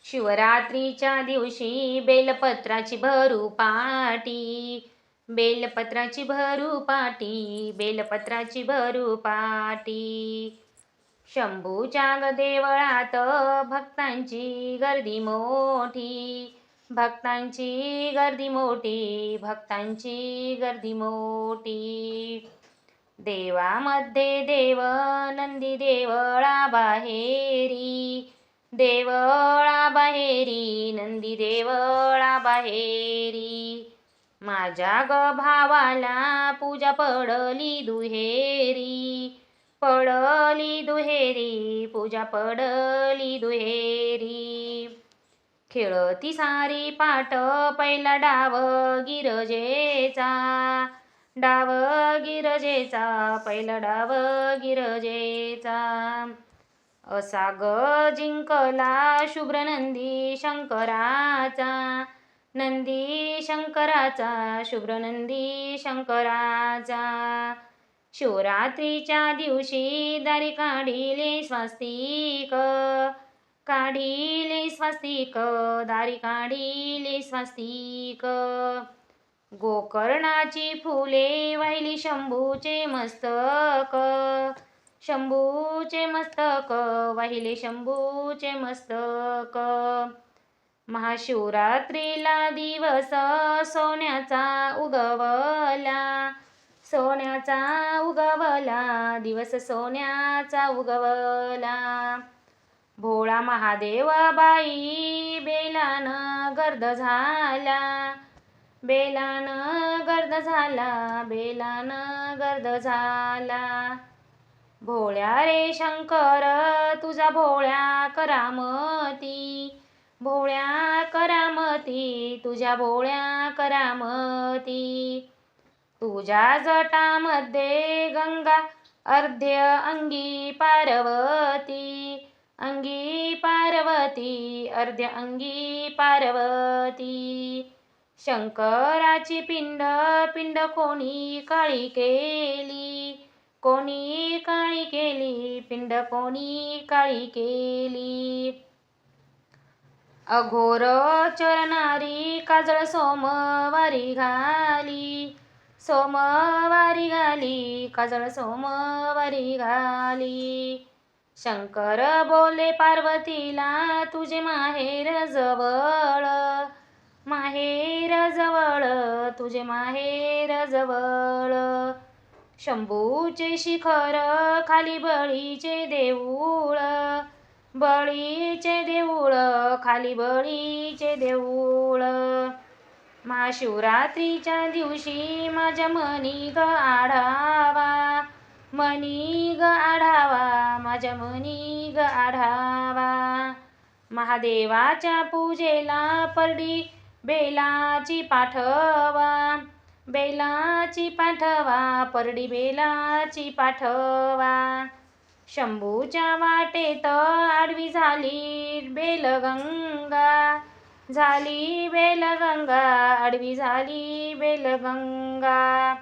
शिवरात्रीच्या दिवशी बेलपत्राची भरू पाटी, बेलपत्राची भरू पाटी, बेलपत्राची भरू पाटी. शंभूच्या ग देवळात भक्तांची गर्दी मोठी, भक्तांची गर्दी मोठी, भक्तांची गर्दी मोठी. देवामध्ये देव नंदी देवळा बाहेरी, देवळा बाहेरी, नंदी देवळा बाहेरी. माझ्या ग भावाला पूजा पडली दुहेरी, पडली दुहेरी, पूजा पडली दुहेरी. खेळती सारी पाट पहिला डाव गिरजेचा, डाव गिरजेचा, पहिला डाव गिरजेचा. असा ग जिंकला शुभ्र नंदी शंकराचा, नंदी शंकराचा, शुभ्र नंदी शंकराचा. शिवरात्रीच्या दिवशी दारी काढिले स्वास्तिक, काढिले स्वास्तिक, दारी काढिले स्वास्तिक. गोकर्णाची फुले वाहिली शंभूचे मस्तक, शंभूचे मस्तक, वाहिले शंभूचे मस्तक. महाशिवरात्रीला दिवस सोन्याचा उगवला, सोन्याचा उगवला, दिवस सोन्याचा उगवला. भोळा महादेव बाई बेलानं गर्द झाला, बेलानं गर्द झाला, बेलानं गर्द झाला. भोळ्या रे शंकर तुझा भोळ्या करामती, भोळ्या करामती, तुझ्या भोळ्या करामती. तुझ्या जटामध्ये गंगा अर्ध्य अंगी पार्वती, अंगी पार्वती, अर्ध्य अंगी पार्वती. शंकराची पिंड पिंड कोणी काळी केली, कोणी काळी केली, पिंड कोणी काळी केली. अघोर चरणारी काजळ सोमवारी घाली, सोमवारी घाली, काजळ सोमवारी घाली. शंकर बोले पार्वतीला तुझे माहेर जवळ, माहेर जवळ, तुझे माहेर जवळ. शंभूचे शिखर खाली बळीचे देऊळ, बळीचे देऊळ, खाली बळीचे देऊळ. महाशिवरात्रीच्या दिवशी माझ्या मनी ग आढावा, मनी ग आढावा, माझ्या मनी ग आढावा. महादेवाच्या पूजेला परडी बेलाची पाठवा, बेलाची पाठवा, परडी बेलाची पाठवा. शंभूच्या वाटेत आडवी झाली बेलगंगा, झाली बेलगंगा, आडवी झाली बेलगंगा.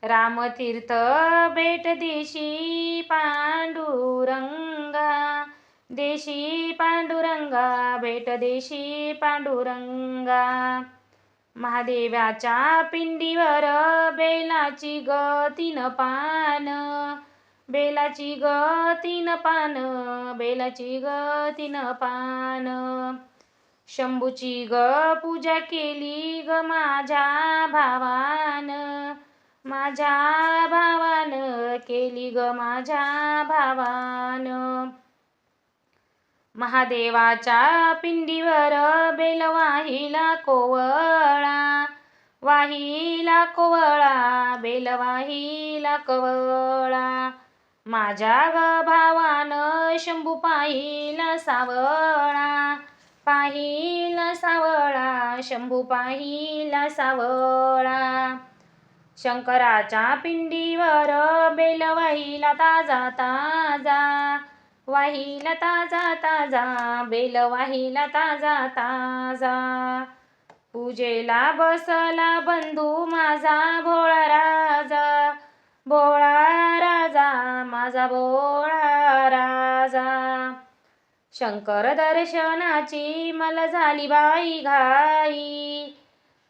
रामतीर्थ भेट देशी पांडुरंगा, देशी पांडुरंगा, भेट देशी पांडुरंगा. महादेवाच्या पिंडीवर बेलाची ग तीन पान, बेलाची ग तीन पान, बेलाची ग तीन पान. शंभूची ग पूजा केली ग माझ्या भावान, माझ्या भावान, केली ग माझ्या भावान. महादेवाच्या पिंडीवर बेल वाहिला कोवळा, वाहिला कोवळा, बेल वाहिला कोवळा. माझ्या ग भावान शंभू पाहिला सावळा, पाहिला सावळा, शंभू पाहिला सावळा. शंकराच्या पिंडीवर बेल वाहिला ताजा ताजा, वाहिला ताजा ताजा, बेल वाहिला ताजा ताजा. पूजेला बसला बंधू माझा भोळा राजा, भोळा राजा, माझा भोळा राजा. शंकर दर्शनाची मला झाली बाई घाई,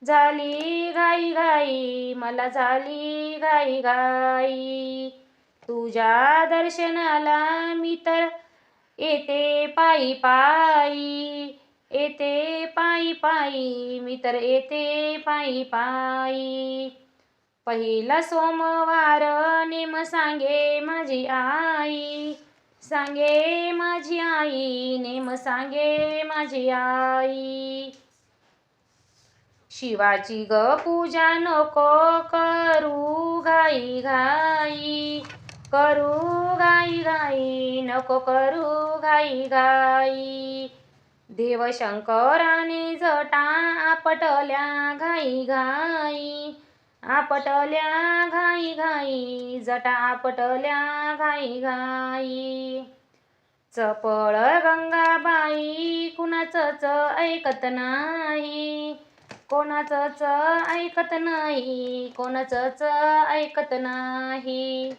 झाली घाई घाई, मला झाली घाई घाई. तुझ्या दर्शनाला मी तर येते पायी पायी, येते पायी पायी, मी तर येते पायी पायी. पहिला सोमवार नेम सांगे माझी आई, सांगे माझी आई, नेम सांगे माझी आई. शिवाची ग पूजा नको करू घाई घाई, करू घाई घाई, नको करू घाई घाई. देव शंकराने जटा आपटल्या घाई घाई, आपटल्या घाई घाई, जटा आपटल्या घाई घाई. चपळ गंगाबाई कुणाचंच ऐकत नाही, कोणाचंच ऐकत नाही, कोणाचंच ऐकत नाही.